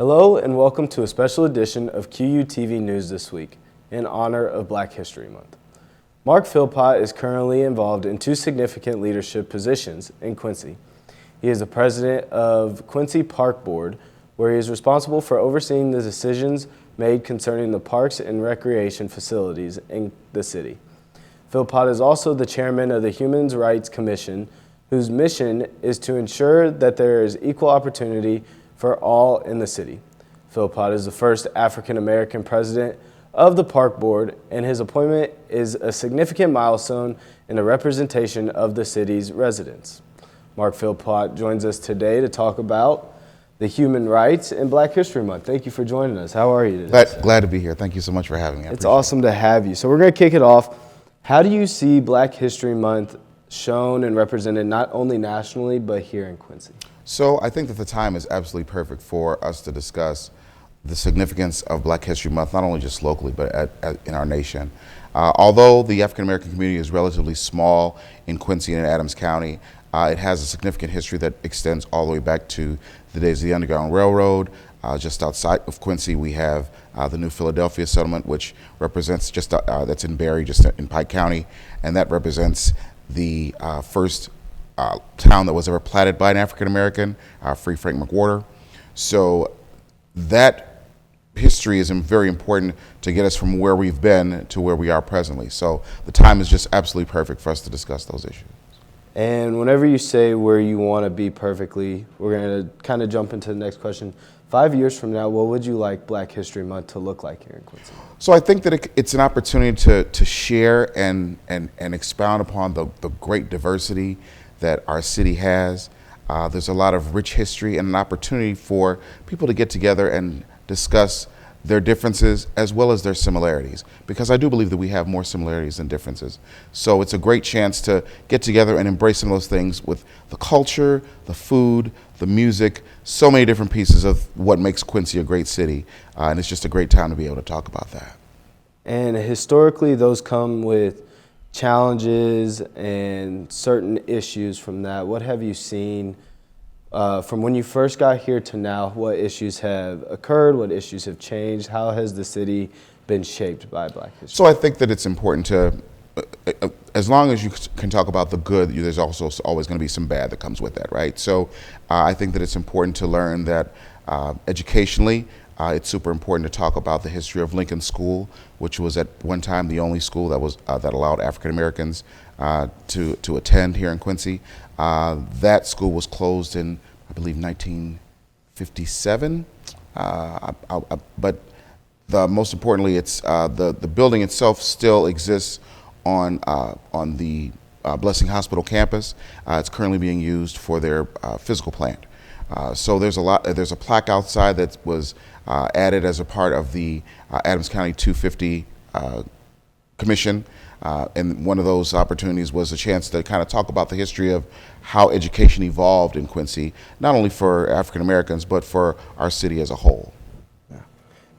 Hello and welcome to a special edition of QUTV News This Week in honor of Black History Month. Mark Philpot is currently involved in two significant leadership positions in Quincy. He is the president of Quincy Park Board, where he is responsible for overseeing the decisions made concerning the parks and recreation facilities in the city. Philpot is also the chairman of the Human Rights Commission, whose mission is to ensure that there is equal opportunity for all in the city. Philpot is the first African-American president of the Park Board, and his appointment is a significant milestone in the representation of the city's residents. Mark Philpot joins us today to talk about the human rights and Black History Month. Thank you for joining us. How are you today? Glad to be here. Thank you so much for having me. It's awesome to have you. So we're going to kick it off. How do you see Black History Month shown and represented not only nationally, but here in Quincy? So I think that the time is absolutely perfect for us to discuss the significance of Black History Month, not only just locally, but in our nation. Although the African American community is relatively small in Quincy and Adams County, it has a significant history that extends all the way back to the days of the Underground Railroad. Just outside of Quincy, we have the New Philadelphia settlement, which represents that's in Barry, just in Pike County, and that represents the first town that was ever platted by an African American, Free Frank McWhorter. So that history is very important to get us from where we've been to where we are presently. So the time is just absolutely perfect for us to discuss those issues. And whenever you say where you want to be perfectly, we're going to kind of jump into the next question. 5 years from now, what would you like Black History Month to look like here in Quincy? So I think that it's an opportunity to share and expound upon the great diversity that our city has. There's a lot of rich history and an opportunity for people to get together and discuss their differences as well as their similarities, because I do believe that we have more similarities than differences. So it's a great chance to get together and embrace some of those things with the culture, the food, the music, so many different pieces of what makes Quincy a great city. And it's just a great time to be able to talk about that. And historically, those come with challenges and certain issues from that. What have you seen from when you first got here to now? What issues have occurred? What issues have changed? How has the city been shaped by Black history? So I think that it's important to, as long as you can talk about the good, there's also always going to be some bad that comes with that, right? So I think that it's important to learn that educationally, it's super important to talk about the history of Lincoln School, which was at one time the only school that was that allowed African Americans to attend here in Quincy. That school was closed in, I believe, 1957. But most importantly, it's the building itself still exists on the Blessing Hospital campus. It's currently being used for their physical plant. So there's a plaque outside that was added as a part of the Adams County 250 Commission. And one of those opportunities was a chance to kind of talk about the history of how education evolved in Quincy, not only for African Americans, but for our city as a whole. Yeah.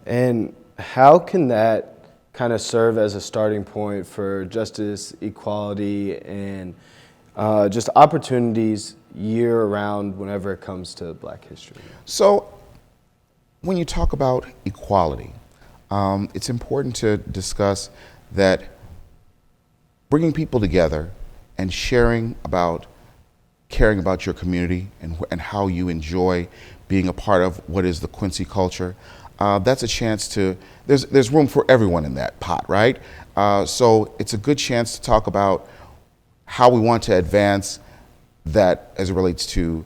And how can that kind of serve as a starting point for justice, equality, and just opportunities year-round whenever it comes to Black history? So when you talk about equality, it's important to discuss that bringing people together and caring about your community and how you enjoy being a part of what is the Quincy culture, that's a chance to, there's room for everyone in that pot, right? So it's a good chance to talk about how we want to advance that as it relates to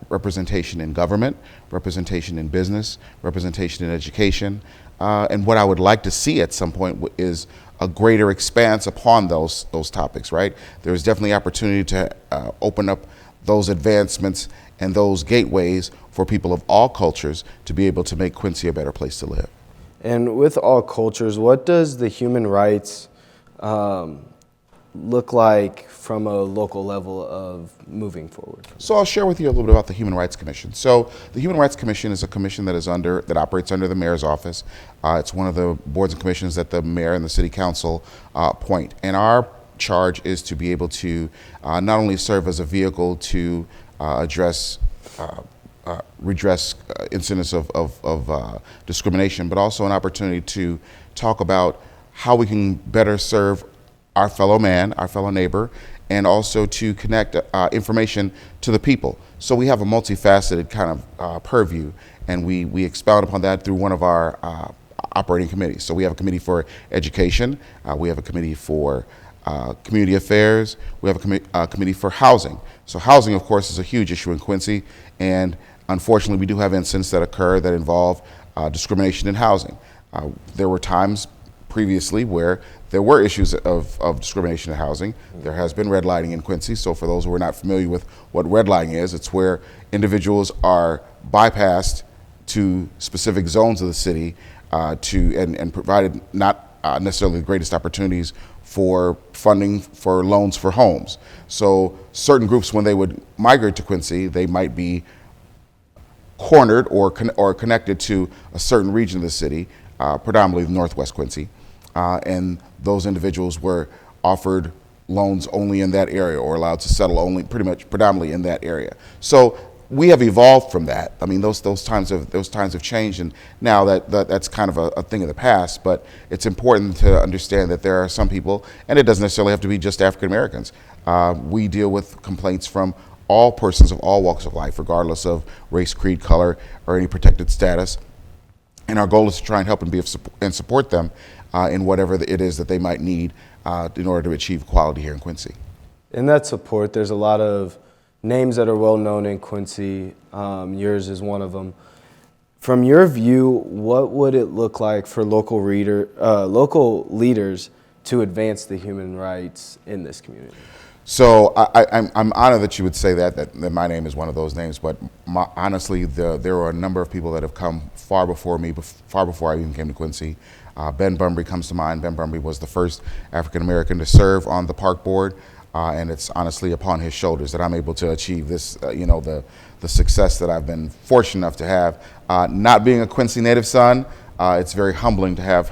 representation in government, representation in business, representation in education, and what I would like to see at some point is a greater expanse upon those topics, right? There is definitely opportunity to open up those advancements and those gateways for people of all cultures to be able to make Quincy a better place to live. And with all cultures, what does the human rights look like from a local level of moving forward? So I'll share with you a little bit about the Human Rights Commission. So the Human Rights Commission is a commission that operates under the mayor's office. It's one of the boards and commissions that the mayor and the city council appoint. And our charge is to be able to not only serve as a vehicle to address redress incidents of discrimination, but also an opportunity to talk about how we can better serve our fellow man, our fellow neighbor, and also to connect information to the people. So we have a multifaceted kind of purview, and we expound upon that through one of our operating committees. So we have a committee for education, we have a committee for community affairs, we have a committee for housing. So housing, of course, is a huge issue in Quincy, and unfortunately we do have incidents that occur that involve discrimination in housing. There were times previously where there were issues of discrimination in housing. There has been redlining in Quincy, so for those who are not familiar with what redlining is, it's where individuals are bypassed to specific zones of the city and provided not necessarily the greatest opportunities for funding for loans for homes. So certain groups, when they would migrate to Quincy, they might be cornered or connected to a certain region of the city, predominantly Northwest Quincy, and those individuals were offered loans only in that area or allowed to settle only predominantly in that area. So we have evolved from that. I mean, those times have changed, and now that's kind of a thing of the past. But it's important to understand that there are some people, and it doesn't necessarily have to be just African Americans. We deal with complaints from all persons of all walks of life, regardless of race, creed, color, or any protected status. And our goal is to try and help and support them in whatever it is that they might need in order to achieve equality here in Quincy. In that support, there's a lot of names that are well known in Quincy. Yours is one of them. From your view, what would it look like for local leaders to advance the human rights in this community? So I'm honored that you would say that my name is one of those names, but honestly, there are a number of people that have come far before me, far before I even came to Quincy. Ben Bunbury comes to mind. Ben Bunbury was the first African American to serve on the park board, and it's honestly upon his shoulders that I'm able to achieve this, the success that I've been fortunate enough to have. Not being a Quincy native son, it's very humbling to have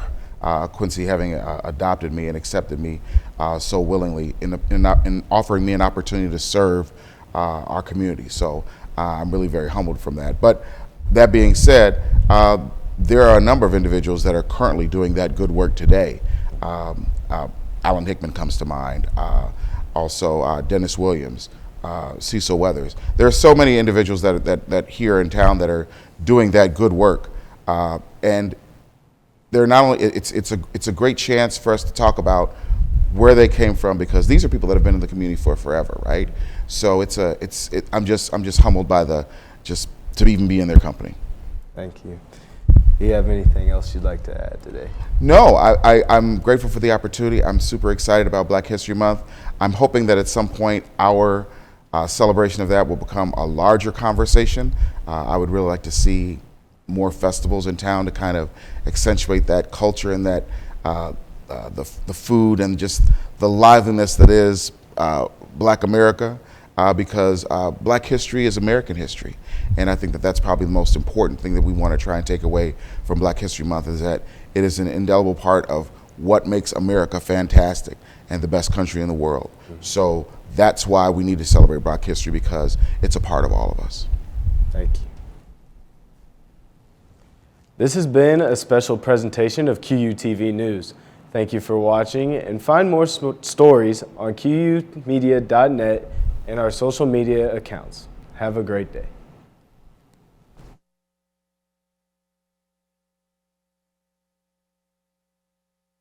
Quincy having adopted me and accepted me so willingly in offering me an opportunity to serve our community. So I'm really very humbled from that. But that being said, there are a number of individuals that are currently doing that good work today. Alan Hickman comes to mind, also Dennis Williams, Cecil Weathers. There are so many individuals that here in town that are doing that good work. And they're not only, it's a great chance for us to talk about where they came from, because these are people that have been in the community for forever, right? So I'm just humbled by to even be in their company. Thank you. Do you have anything else you'd like to add today? No, I'm grateful for the opportunity. I'm super excited about Black History Month. I'm hoping that at some point our celebration of that will become a larger conversation. I would really like to see more festivals in town to kind of accentuate that culture and that the food and just the liveliness that is Black America, because Black history is American history. And I think that that's probably the most important thing that we want to try and take away from Black History Month, is that it is an indelible part of what makes America fantastic and the best country in the world. So that's why we need to celebrate Black history, because it's a part of all of us. Thank you. This has been a special presentation of QUTV News. Thank you for watching, and find more stories on QUmedia.net and our social media accounts. Have a great day.